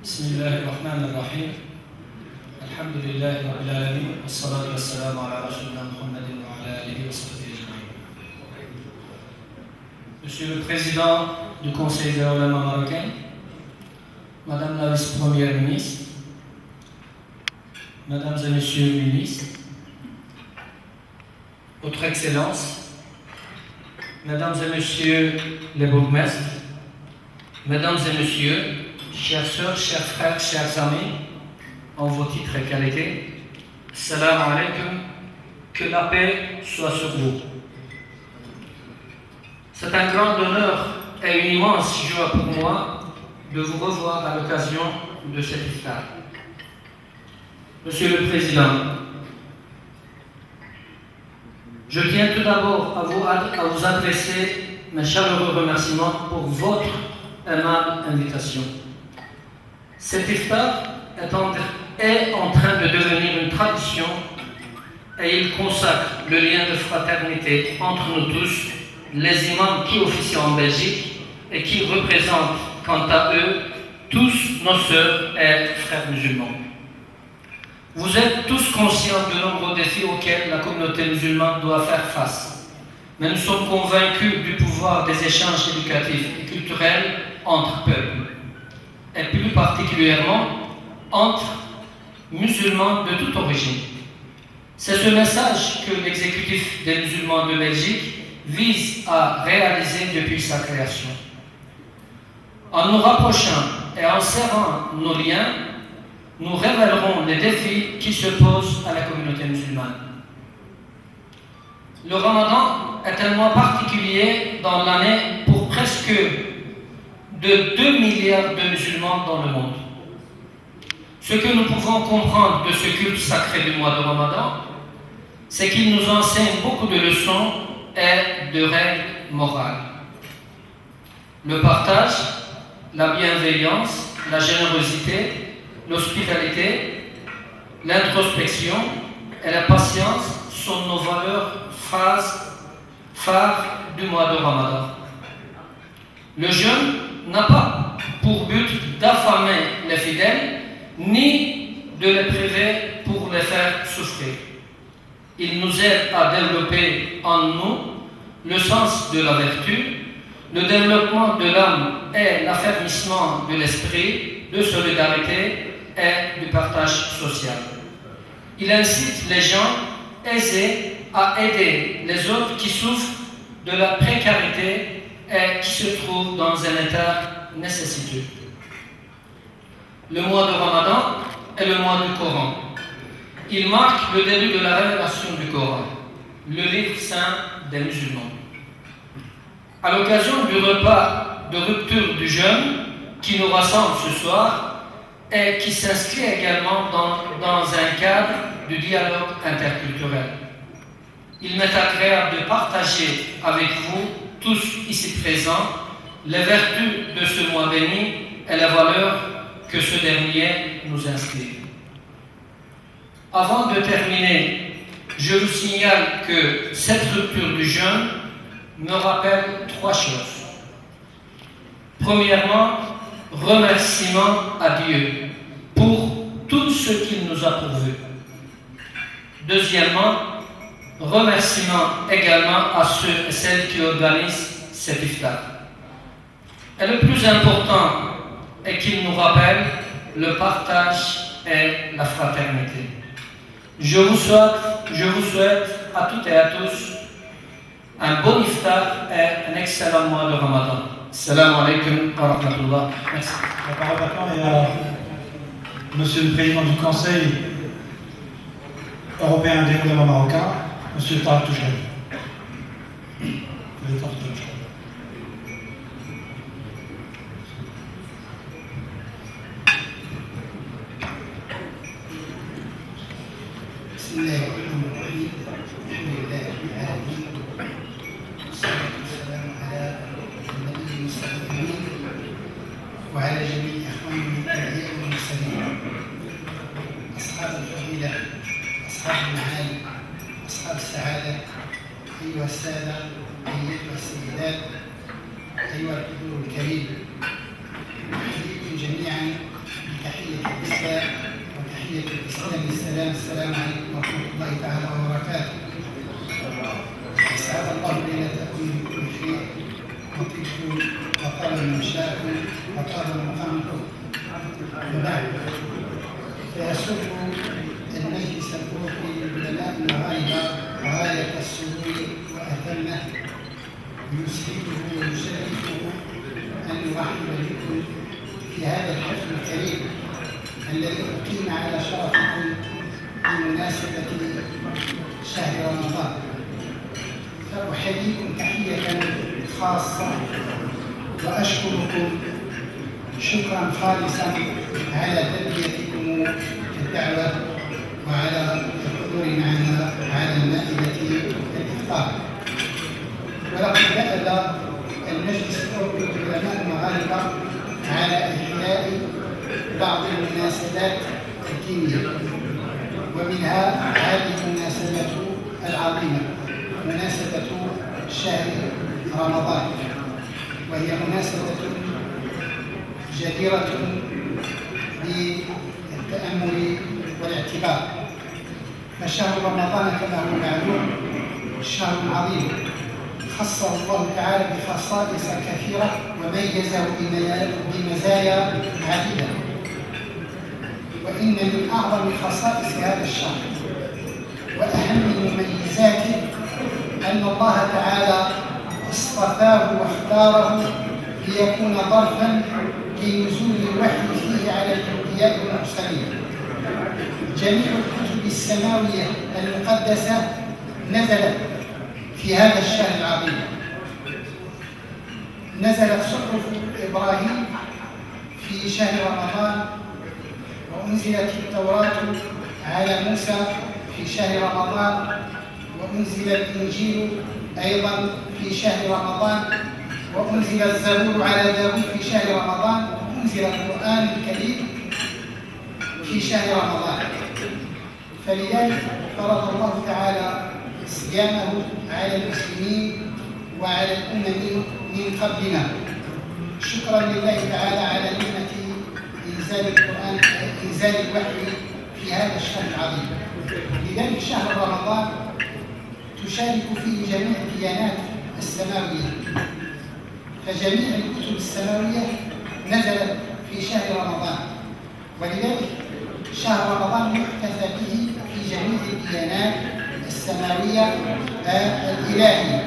بسم الله الرحمن الرحيم الحمد لله رب العالمين والصلاة والسلام على رسولنا محمد وعلى آله وصحبه أجمعين. Monsieur le Président du Conseil des Ulama marocain, Madame la Vice-Première ministre, Mesdames et Messieurs les ministres, Votre Excellence, Mesdames et Messieurs les bourgmestres, Mesdames et Messieurs, chères sœurs, chers frères, chers amis, en vos titres et qualités, Salam alaikum, que la paix soit sur vous. C'est un grand honneur et une immense joie pour moi de vous revoir à l'occasion de cet iftar. Monsieur le Président, je tiens tout d'abord à vous adresser mes chaleureux remerciements pour votre aimable invitation. Cet iftar est en train de devenir une tradition et il consacre le lien de fraternité entre nous tous, les imams qui officient en Belgique et qui représentent quant à eux tous nos sœurs et frères musulmans. Vous êtes tous conscients de nombreux défis auxquels la communauté musulmane doit faire face, mais nous sommes convaincus du pouvoir des échanges éducatifs et culturels entre peuples, et plus particulièrement entre musulmans de toute origine. C'est ce message que l'exécutif des musulmans de Belgique vise à réaliser depuis sa création. En nous rapprochant et en serrant nos liens, nous révélerons les défis qui se posent à la communauté musulmane. Le Ramadan est un mois particulier dans l'année pour presque de 2 milliards de musulmans dans le monde. Ce que nous pouvons comprendre de ce culte sacré du mois de Ramadan, c'est qu'il nous enseigne beaucoup de leçons et de règles morales. Le partage, la bienveillance, la générosité, l'hospitalité, l'introspection et la patience sont nos valeurs phares du mois de Ramadan. Le jeûne n'a pas pour but d'affamer les fidèles, ni de les priver pour les faire souffrir. Il nous aide à développer en nous le sens de la vertu, le développement de l'âme et l'affermissement de l'esprit, de solidarité et du partage social. Il incite les gens aisés à aider les autres qui souffrent de la précarité et qui se trouvent dans un état nécessiteux. Le mois de Ramadan est le mois du Coran. Il marque le début de la révélation du Coran, le livre saint des musulmans. À l'occasion du repas de rupture du jeûne qui nous rassemble ce soir et qui s'inscrit également dans un cadre du dialogue interculturel, il m'est agréable de partager avec vous, tous ici présents, les vertus de ce mois béni et les valeurs que ce dernier nous inspire. Avant de terminer, je vous signale que cette rupture du jeûne me rappelle 3 choses. Premièrement, remerciement à Dieu pour tout ce qu'il nous a pourvu. Deuxièmement, remerciement également à ceux et celles qui organisent cet iftar. Et le plus important est qu'il nous rappelle le partage et la fraternité. Je vous souhaite à toutes et à tous un bon iftar et un excellent mois de Ramadan. Salam alaikum wa rahmatullah. Merci. La parole maintenant est à Monsieur le Président du Conseil européen des Ulama marocains, Monsieur Tarek Touchel. بسم الله الرحمن الرحيم الحمد لله رب العالمين والصلاة والسلام على النبي المستقيم وعلى جميع إخواننا من الأنبياء والمرسلين أصحاب الفضيلة أصحاب المعالي أصحاب السعادة أيها السادة أيها السيدات أيها الحضور الكريم أحييكم جميعا تحية الإسلام السلام عليكم ورحمة الله تعالى وبركاته. أسعد الله ليلتكم بكل خير وطبتم وطاب ممشاكم وطاب مقامكم. وبعد فيسر المجلس الأوروبي للعلماء المغاربة غاية السرور وأتمه، يسعده ويشرفه أن يرحب بكم في هذا الحفل الكريم الذي أقيم على شرفكم بمناسبة شهر رمضان. فأحييكم تحية خاصة وأشكركم شكرا خالصا على تلبيتكم الدعوة وعلى الحضور معنا على مائدة الإفطار. ولقد دأب المجلس الأوروبي للعلماء المغاربة على إحياء بعض المناسبات الدينية، ومنها هذه المناسبة العظيمة مناسبة شهر رمضان، وهي مناسبة جديرة بالتأمل والاعتبار. فشهر رمضان كما هو معلوم شهر عظيم خصه الله تعالى بخصائص كثيرة وميزه بمزايا عديدة. وإن من أعظم خصائص هذا الشهر وأهم مميزاته أن الله تعالى اصطفاه واختاره ليكون ظرفا لنزول الوحي فيه على الأنبياء والمرسلين. جميع الكتب السماوية المقدسة نزلت في هذا الشهر العظيم. نزلت صحف إبراهيم في شهر رمضان، وأنزلت التوراة على موسى في شهر رمضان، وأنزل الإنجيل أيضا في شهر رمضان، وأنزل الزبور على داود في شهر رمضان، وأنزل القرآن الكريم في شهر رمضان. فلذلك فرض الله تعالى صيامه على المسلمين وعلى الأمم من قبلنا، شكرا لله تعالى على نعمة إنزال الوحي في هذا الشهر العظيم. لذلك شهر رمضان تشارك فيه جميع الديانات السماوية، فجميع الكتب السماوية نزلت في شهر رمضان، ولذلك شهر رمضان يحتفى به في جميع الديانات السماوية الإلهية.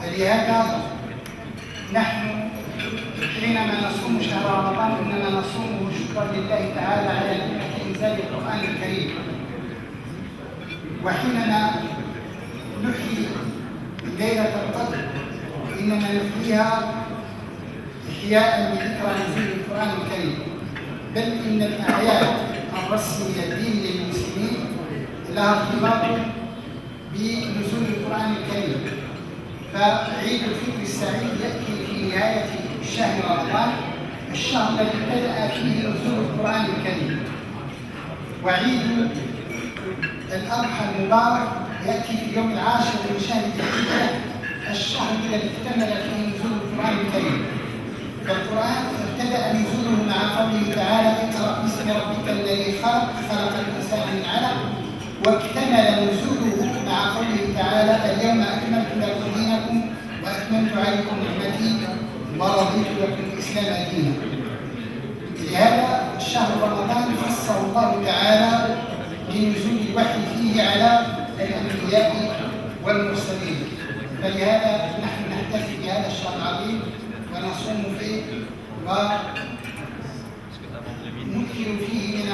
فلهذا نحن حينما نصوم شهر رمضان إنما نصومه شكرا لله تعالى على نعمة إنزال القرآن الكريم. وحينما نحيي ليلة القدر إنما نحييها إحياء بذكرى نزول القرآن الكريم. بل إن الأعياد الرسمية الدين للمسلمين لها ارتباط بنزول القرآن الكريم. فعيد الفطر السعيد يأتي في نهاية شهر رمضان، الشهر الذي بدأ فيه نزول القرآن الكريم. وعيد الأضحى المبارك يأتي في يوم العاشر من شهر ذي الحجة، الشهر الذي اكتمل فيه نزول القرآن الكريم. فالقرآن ابتدأ نزوله مع قوله تعالى: اقرأ باسم ربك الذي خلق الإنسان من علق، واكتمل نزوله مع قوله تعالى: اليوم أكملت لكم دينكم وأتممت عليكم نعمتي ورضيت لكم الإسلام دينا. لهذا شهر رمضان خصه الله تعالى بنزول الوحي فيه على الأنبياء والمرسلين. فلهذا نحن نحتفل بهذا الشهر العظيم ونصوم فيه ونكثر فيه من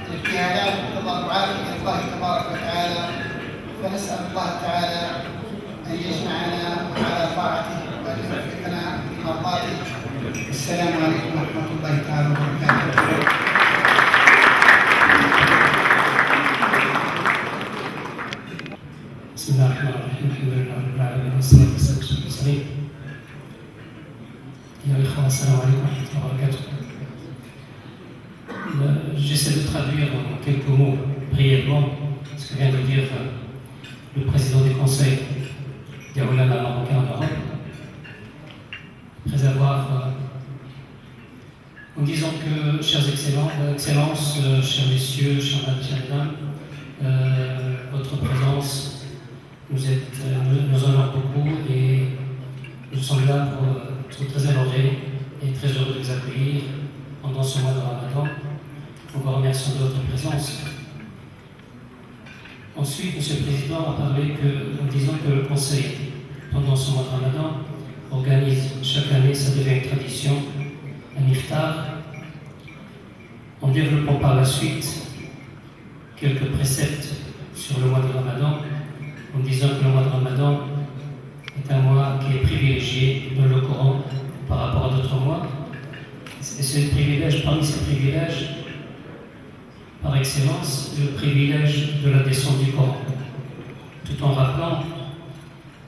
الابتهالات والتضرعات الى الله تبارك وتعالى. فنسأل الله تعالى أن يجمعنا على طاعته وأن يوفقنا لمرضاته. السلام عليكم ورحمة الله تعالى وبركاته. بسم الله الرحمن الرحيم. الحمد لله رب العالمين والصلاة والسلام على المرسلين. يا الإخوة، السلام عليكم ورحمة الله وبركاته. J'essaie de traduire en quelques mots brièvement ce que vient de dire le président du Conseil des Ulama marocains en Europe. Après avoir nous disons que, chères excellences, chers messieurs, chers dames, votre présence nous honore beaucoup et nous sommes là pour être très honorés et très heureux de vous accueillir pendant ce mois de Ramadan. Nous vous remercions de votre présence. Ensuite, M. le Président a parlé en disant que le Conseil, pendant ce mois de Ramadan, organise chaque année, ça devient une tradition, un iftar, en développant par la suite quelques préceptes sur le mois de Ramadan, en disant que le mois de Ramadan est un mois qui est privilégié dans le Coran par rapport à d'autres mois. Et c'est le privilège, parmi ces privilèges, par excellence, le privilège de la descente du Coran, tout en rappelant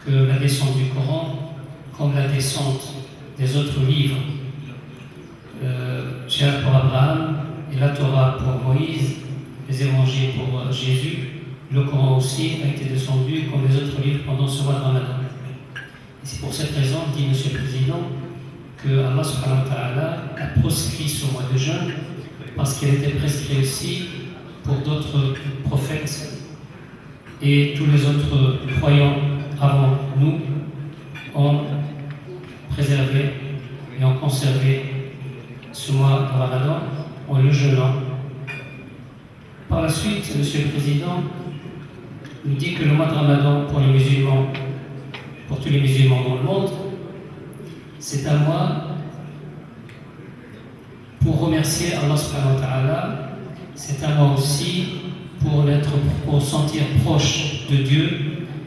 que la descente du Coran, comme la descente des autres livres, Shia pour Abraham et la Torah pour Moïse, les évangiles pour Jésus, le Coran aussi a été descendu comme les autres livres pendant ce mois de Ramadan. Et c'est pour cette raison, dit M. le Président, que Allah subhanahu wa ta'ala a proscrit ce mois de jeûne parce qu'il était prescrit aussi pour d'autres prophètes et tous les autres croyants avant nous ont préservé et ont conservé ce mois de Ramadan en le jeûnant. Par la suite, M. le Président nous dit que le mois de Ramadan pour les musulmans, pour tous les musulmans dans le monde, c'est un mois pour remercier Allah subhanahu wa ta'ala, c'est un mois aussi pour sentir proche de Dieu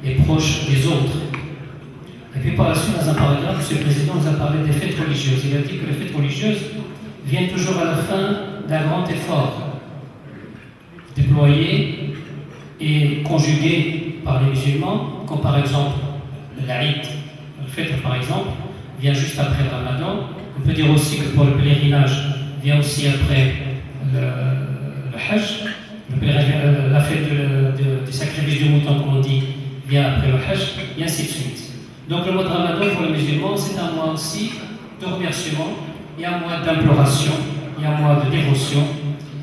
et proche des autres. Et puis par la suite, dans un paragraphe, M. le Président nous a parlé des fêtes religieuses. Il a dit que les fêtes religieuses viennent toujours à la fin d'un grand effort déployé et conjugué par les musulmans, comme par exemple l'Aïd, le fête par exemple, vient juste après le Ramadan. On peut dire aussi que pour le pèlerinage, vient aussi après le Hajj, la fête du sacrifice du mouton, comme on dit, vient après le Hajj, et ainsi de suite. Donc le mois de Ramadan pour les musulmans, c'est un mois aussi de remerciement, il y a un mois d'imploration, il y a un mois de dévotion,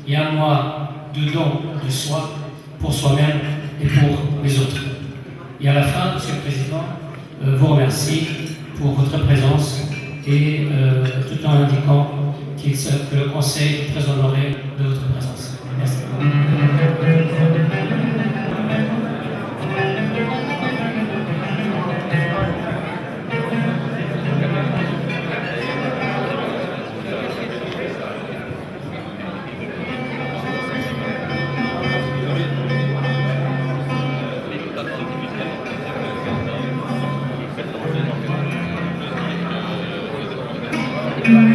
il y a un mois de don de soi pour soi-même et pour les autres. Et à la fin, M. le Président vous remercie pour votre présence et tout en indiquant que le Conseil est très honoré de votre présence. Merci. كل